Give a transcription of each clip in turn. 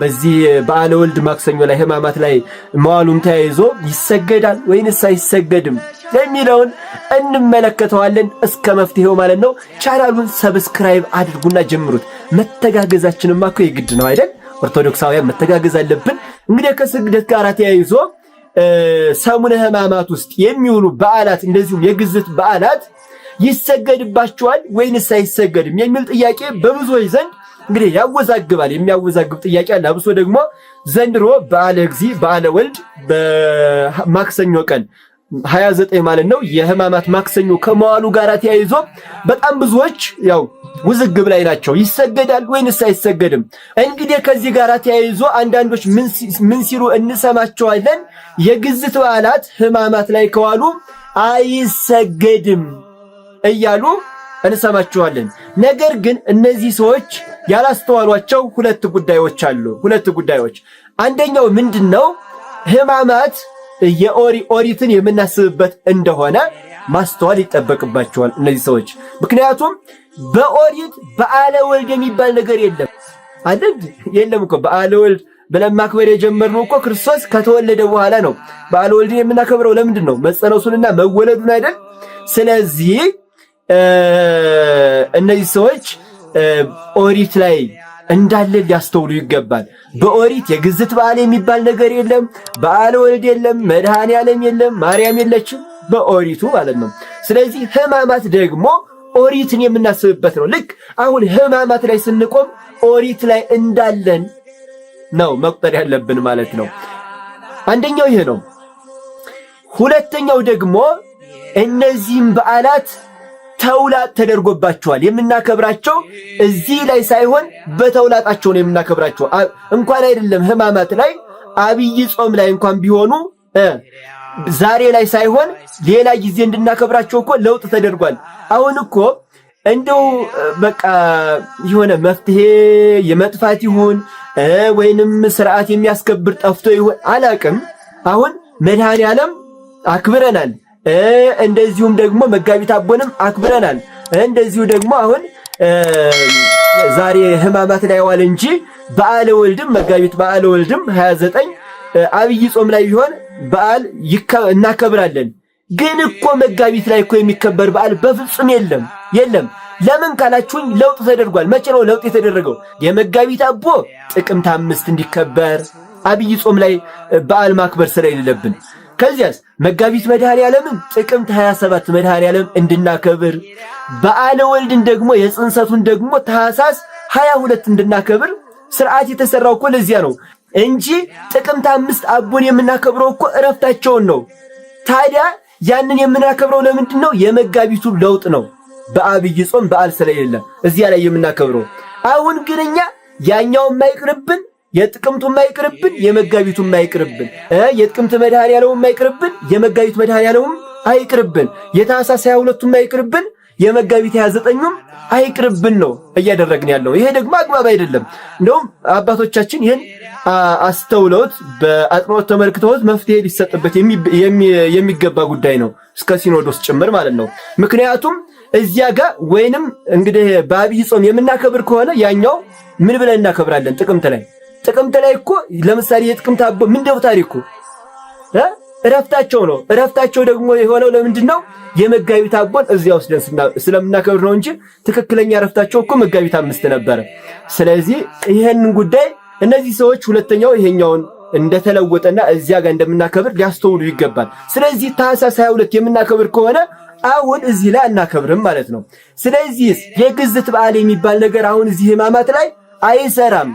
በዚህ በዓለ ወልድ ማክሰኞ ላይ ሕማማት ላይ መዋሉን ተያይዞ ይሰገዳል ወይንስ አይሰገድም የሚለውን እንመለከተዋለን እስከ መፍትሄው ማለት ነው። ቻናሉን ሰብስክራይብ አድርጉና ጀምሩት። መተጋገዛችንማ እኮ የግድ ነው አይደል? ኦርቶዶክሳውያን መተጋገዝ አለብን። እንግዲህ ከስግደት ጋር ተያይዞ ሰሙነ ሕማማት ውስጥ የሚውሉ በዓላት እንደዚሁም የግዝት በዓላት ይሰገድባቸዋል ወይንስ አይሰገድም የሚል ጥያቄ በብዙዎች ዘንድ እንግዲህ ያወዛግባል። የሚያወዛግብ ጥያቄ አለ። አብሶ ደግሞ ዘንድሮ በዓለ እግዚእ በዓለ ወልድ በማክሰኞ ቀን 29 ማለት ነው የሕማማት ማክሰኞ ከመዋሉ ጋር ተያይዞ በጣም ብዙዎች ያው ውዝግብ ላይ ናቸው። ይሰገዳል ወይንስ አይሰገድም? እንግዲህ ከዚህ ጋር ተያይዞ አንዳንዶች ምን ሲሉ እንሰማቸዋለን? የግዝት በዓላት ሕማማት ላይ ከዋሉ አይሰገድም እያሉ እንሰማቸዋለን። ነገር ግን እነዚህ ሰዎች ያላስተዋሏቸው ሁለት ጉዳዮች አሉ። ሁለት ጉዳዮች። አንደኛው ምንድነው? ሕማማት ኦሪትን የምናስብበት እንደሆነ ማስተዋል ይጠበቅባቸዋል እነዚህ ሰዎች። ምክንያቱም በኦሪት በዓለ ወልድ የሚባል ነገር የለም አይደል? የለም እኮ በዓለ ወልድ ብለን ማክበር የጀመርነው እኮ ክርስቶስ ከተወለደ በኋላ ነው። በዓለ ወልድን የምናከብረው ለምንድን ነው? መጸነሱንና መወለዱን አይደል? ስለዚህ እነዚህ ሰዎች ኦሪት ላይ እንዳለ ሊያስተውሉ ይገባል። በኦሪት የግዝት በዓል የሚባል ነገር የለም። በዓለ ወልድ የለም። መድኃኔ ዓለም የለም። ማርያም የለችም በኦሪቱ ማለት ነው። ስለዚህ ሕማማት ደግሞ ኦሪትን የምናስብበት ነው። ልክ አሁን ሕማማት ላይ ስንቆም ኦሪት ላይ እንዳለን ነው መቁጠር ያለብን ማለት ነው። አንደኛው ይሄ ነው። ሁለተኛው ደግሞ እነዚህም በዓላት ተውላጥ ተደርጎባቸዋል። የምናከብራቸው እዚህ ላይ ሳይሆን በተውላጣቸው ነው የምናከብራቸው። እንኳን አይደለም ሕማማት ላይ አብይ ጾም ላይ እንኳን ቢሆኑ ዛሬ ላይ ሳይሆን ሌላ ጊዜ እንድናከብራቸው እኮ ለውጥ ተደርጓል። አሁን እኮ እንደው በቃ የሆነ መፍትሄ የመጥፋት ይሁን ወይንም ስርዓት የሚያስከብር ጠፍቶ ይሁን አላቅም። አሁን መድኃኔ ዓለም አክብረናል። እንደዚሁም ደግሞ መጋቢት አቦንም አክብረናል። እንደዚሁ ደግሞ አሁን ዛሬ ሕማማት ላይ ዋል እንጂ በዓለ ወልድም መጋቢት በዓለ ወልድም 29 አብይ ጾም ላይ ቢሆን በዓል እናከብራለን። ግን እኮ መጋቢት ላይ እኮ የሚከበር በዓል በፍጹም የለም። ለምን ካላችሁኝ ለውጥ ተደርጓል። መቼ ነው ለውጥ የተደረገው? የመጋቢት አቦ ጥቅምት 5 እንዲከበር አብይ ጾም ላይ በዓል ማክበር ስለሌለብን ከዚያስ መጋቢት መድኃኔ ዓለምን ጥቅምት 27 መድኃኔ ዓለም እንድናከብር በዓለ ወልድን ደግሞ የጽንሰቱን ደግሞ ታኅሳስ 22 እንድናከብር ስርዓት የተሰራው እኮ ለዚያ ነው እንጂ ጥቅምት 5 አቦን የምናከብረው እኮ እረፍታቸውን ነው። ታዲያ ያንን የምናከብረው ለምንድን ነው? የመጋቢቱ ለውጥ ነው። በአብይ ጾም በዓል ስለሌለ እዚያ ላይ የምናከብረው። አሁን ግን እኛ ያኛውን ማይቅርብን የጥቅምቱ ማይቅርብን የመጋቢቱ ማይቅርብን የጥቅምት መድኃኔ ዓለም ማይቅርብን የመጋቢት መድኃኔ ዓለም አይቅርብን የታኅሳስ 22 ማይቅርብን የመጋቢት 29 አይቅርብን ነው እያደረግን ያለው። ይሄ ደግሞ አግባብ አይደለም። እንደውም አባቶቻችን ይሄን አስተውለውት በአጥኖት ተመልክተውት መፍትሄ ሊሰጥበት የሚገባ ጉዳይ ነው እስከ ሲኖዶስ ጭምር ማለት ነው። ምክንያቱም እዚያ ጋር ወይንም እንግዲህ በአብይ ጾም የምናከብር ከሆነ ያኛው ምን ብለን እናከብራለን? ጥቅምት ላይ እኮ ለምሳሌ የጥቅምት አቦ ምንድነው ታሪኩ? እረፍታቸው ነው። እረፍታቸው ደግሞ የሆነው ለምንድን ነው? የመጋቢት አቦን እዚያ ወስደን ስለምናከብር ነው እንጂ ትክክለኛ እረፍታቸው እኮ መጋቢት 5 ነበረ። ስለዚህ ይሄንን ጉዳይ እነዚህ ሰዎች ሁለተኛው ይሄኛውን እንደተለወጠና እዚያ ጋር እንደምናከብር ሊያስተውሉ ይገባል። ስለዚህ ታኅሳስ 22 የምናከብር ከሆነ አሁን እዚህ ላይ አናከብርም ማለት ነው። ስለዚህ የግዝት በዓል የሚባል ነገር አሁን እዚህ ሕማማት ላይ አይሰራም።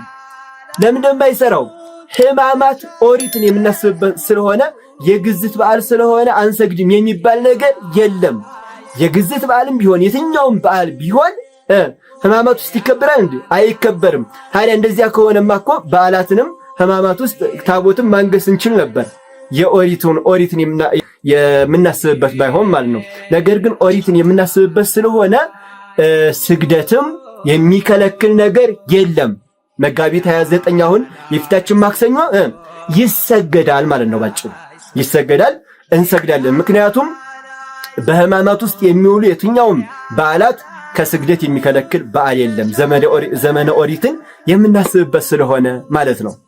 ለምን እንደማይሰራው? ሕማማት ኦሪትን የምናስብበት ስለሆነ የግዝት በዓል ስለሆነ አንሰግድም የሚባል ነገር የለም። የግዝት በዓልም ቢሆን የትኛውም በዓል ቢሆን ሕማማት ውስጥ ይከበራል እንዴ? አይከበርም። ታዲያ እንደዚያ ከሆነማ እኮ በዓላትንም ሕማማት ውስጥ ታቦትም ማንገስ እንችል ነበር። ኦሪትን የምናስብበት ባይሆን ማለት ነው። ነገር ግን ኦሪትን የምናስብበት ስለሆነ ስግደትም የሚከለክል ነገር የለም። መጋቢት 29 አሁን የፊታችን ማክሰኞ ይሰገዳል ማለት ነው። ባጭሩ ይሰገዳል፣ እንሰግዳለን። ምክንያቱም በሕማማት ውስጥ የሚውሉ የትኛውም በዓላት ከስግደት የሚከለክል በዓል የለም። ዘመነ ኦሪትን የምናስብበት ስለሆነ ማለት ነው።